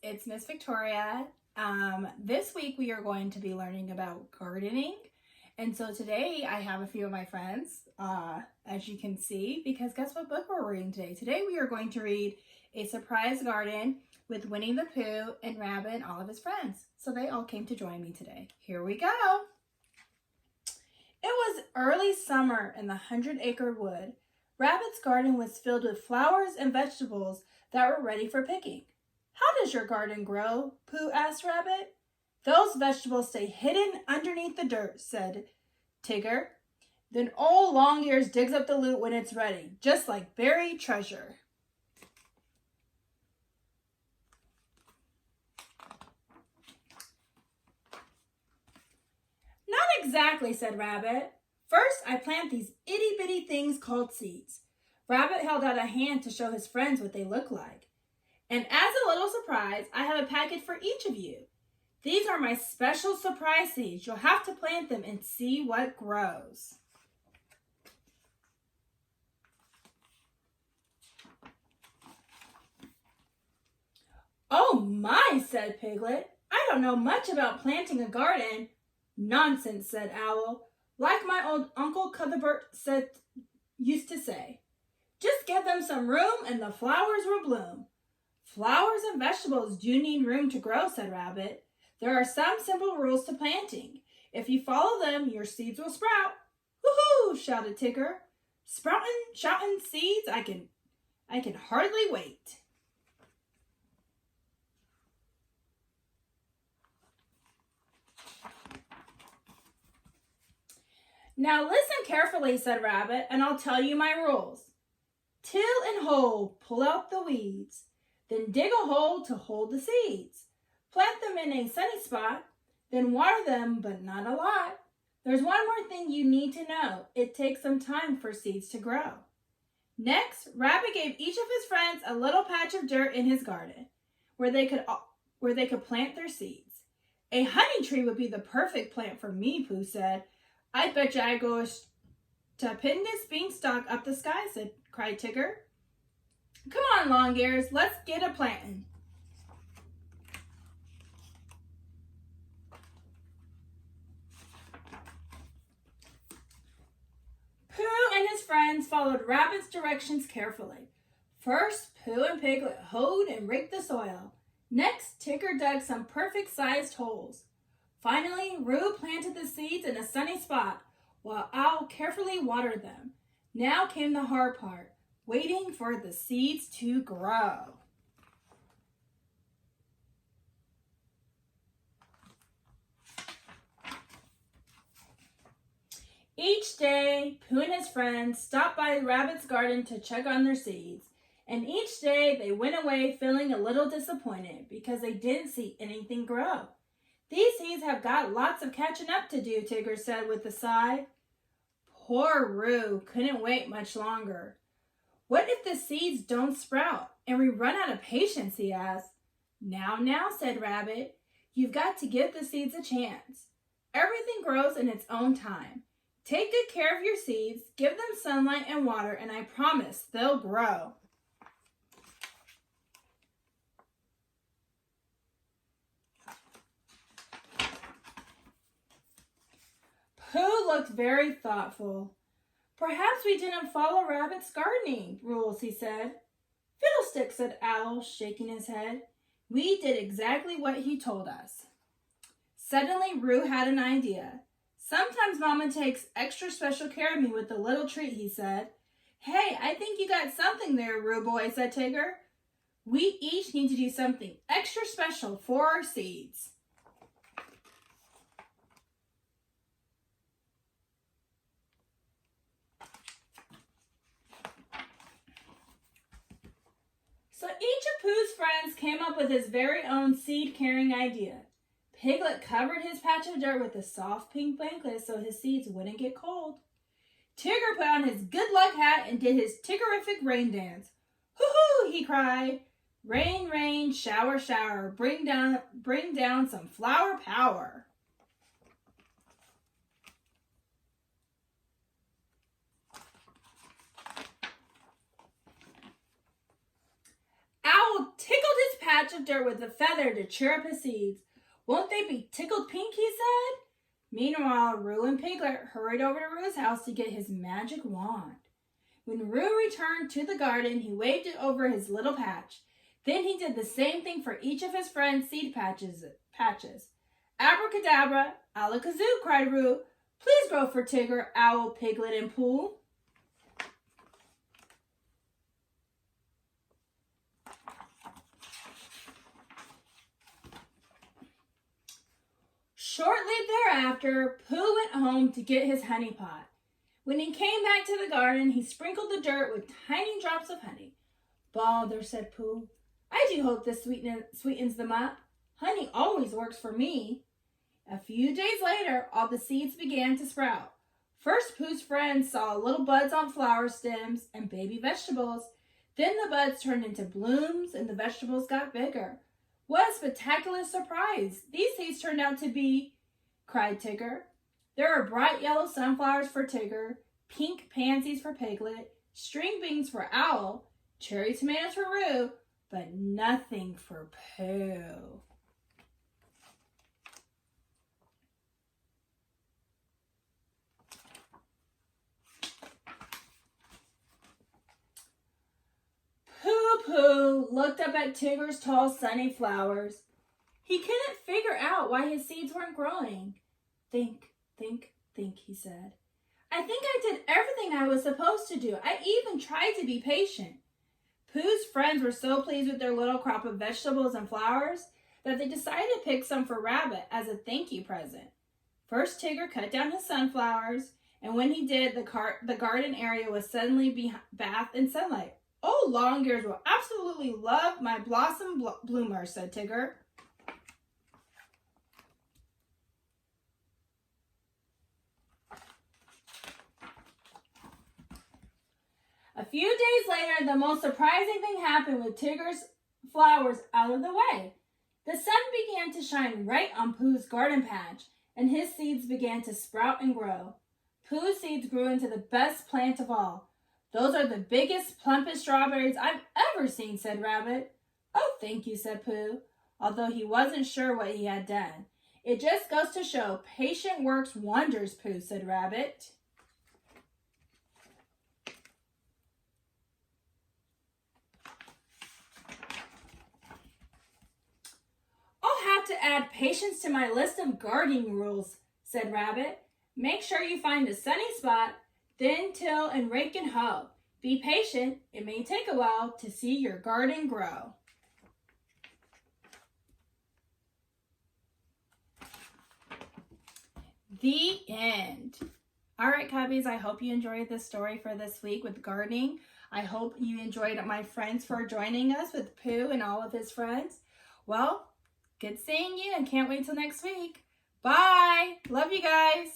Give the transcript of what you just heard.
it's Miss Victoria. This week we are going to be learning about gardening. And so today I have a few of my friends, as you can see, because guess what book we're reading today? Today we are going to read A Surprise Garden with Winnie the Pooh and Rabbit and all of his friends. So they all came to join me today. Here we go. It was early summer in the 100-acre wood. Rabbit's garden was filled with flowers and vegetables that were ready for picking. How does your garden grow? Pooh asked Rabbit. Those vegetables stay hidden underneath the dirt, said Tigger. Then old Longears digs up the loot when it's ready, just like buried treasure. Not exactly, said Rabbit. First, I plant these itty-bitty things called seeds. Rabbit held out a hand to show his friends what they look like. And as a little surprise, I have a packet for each of you. These are my special surprise seeds. You'll have to plant them and see what grows. Oh my, said Piglet. I don't know much about planting a garden. Nonsense, said Owl. Like my old Uncle Cuthbert used to say. Just give them some room and the flowers will bloom. Flowers and vegetables do need room to grow, said Rabbit. There are some simple rules to planting. If you follow them, your seeds will sprout. Woohoo! Shouted Tigger. Shouting seeds, I can hardly wait. Now listen carefully, said Rabbit, and I'll tell you my rules. Till and hoe, pull out the weeds. Then dig a hole to hold the seeds. Plant them in a sunny spot, then water them, but not a lot. There's one more thing you need to know. It takes some time for seeds to grow. Next, Rabbit gave each of his friends a little patch of dirt in his garden where they could plant their seeds. A honey tree would be the perfect plant for me, Pooh said. I bet you I go stupendous beanstalk up the sky, cried Tigger. Come on, Longears, let's get a plantin'. Pooh and his friends followed Rabbit's directions carefully. First, Pooh and Piglet hoed and raked the soil. Next, Tigger dug some perfect-sized holes. Finally, Roo planted the seeds in a sunny spot, while Owl carefully watered them. Now came the hard part, waiting for the seeds to grow. Each day, Pooh and his friends stopped by Rabbit's garden to check on their seeds, and each day they went away feeling a little disappointed because they didn't see anything grow. These seeds have got lots of catching up to do, Tigger said with a sigh. Poor Roo couldn't wait much longer. What if the seeds don't sprout and we run out of patience, he asked. Now, said Rabbit. You've got to give the seeds a chance. Everything grows in its own time. Take good care of your seeds, give them sunlight and water, and I promise they'll grow. Pooh looked very thoughtful. Perhaps we didn't follow Rabbit's gardening rules, he said. Fiddlesticks, said Owl, shaking his head. We did exactly what he told us. Suddenly, Roo had an idea. Sometimes Mama takes extra special care of me with a little treat, he said. Hey, I think you got something there, Roo boy, said Tigger. We each need to do something extra special for our seeds. So each of Pooh's friends came up with his very own seed-carrying idea. Piglet covered his patch of dirt with a soft pink blanket so his seeds wouldn't get cold. Tigger put on his good luck hat and did his Tiggerific rain dance. Hoo-hoo, he cried. Rain, rain, shower, shower, bring down some flower power. patch of dirt with a feather to cheer up his seeds. Won't they be tickled pink, he said. Meanwhile, Roo and Piglet hurried over to Roo's house to get his magic wand. When Roo returned to the garden, he waved it over his little patch. Then he did the same thing for each of his friends' seed patches. Abracadabra, alakazoo, cried Roo. Please grow for Tigger, Owl, Piglet, and Pooh. Shortly thereafter, Pooh went home to get his honey pot. When he came back to the garden, he sprinkled the dirt with tiny drops of honey. Bother, said Pooh. I do hope this sweetens them up. Honey always works for me. A few days later, all the seeds began to sprout. First, Pooh's friends saw little buds on flower stems and baby vegetables. Then the buds turned into blooms and the vegetables got bigger. What a spectacular surprise! These seeds turned out to be, cried Tigger. There are bright yellow sunflowers for Tigger, pink pansies for Piglet, string beans for Owl, cherry tomatoes for Roo, but nothing for Pooh. Pooh looked up at Tigger's tall, sunny flowers. He couldn't figure out why his seeds weren't growing. Think, he said. I think I did everything I was supposed to do. I even tried to be patient. Pooh's friends were so pleased with their little crop of vegetables and flowers that they decided to pick some for Rabbit as a thank you present. First, Tigger cut down his sunflowers, and when he did, the garden area was suddenly bathed in sunlight. Oh, Longears will absolutely love my blossom bloomer, said Tigger. A few days later, the most surprising thing happened with Tigger's flowers out of the way. The sun began to shine right on Pooh's garden patch, and his seeds began to sprout and grow. Pooh's seeds grew into the best plant of all. Those are the biggest, plumpest strawberries I've ever seen, said Rabbit. Oh, thank you, said Pooh, although he wasn't sure what he had done. It just goes to show patient works wonders, Pooh, said Rabbit. I'll have to add patience to my list of gardening rules, said Rabbit. Make sure you find a sunny spot, then till and rake and hoe. Be patient. It may take a while to see your garden grow. The end. All right, Cubbies, I hope you enjoyed this story for this week with gardening. I hope you enjoyed my friends for joining us with Pooh and all of his friends. Well, good seeing you and can't wait till next week. Bye. Love you guys.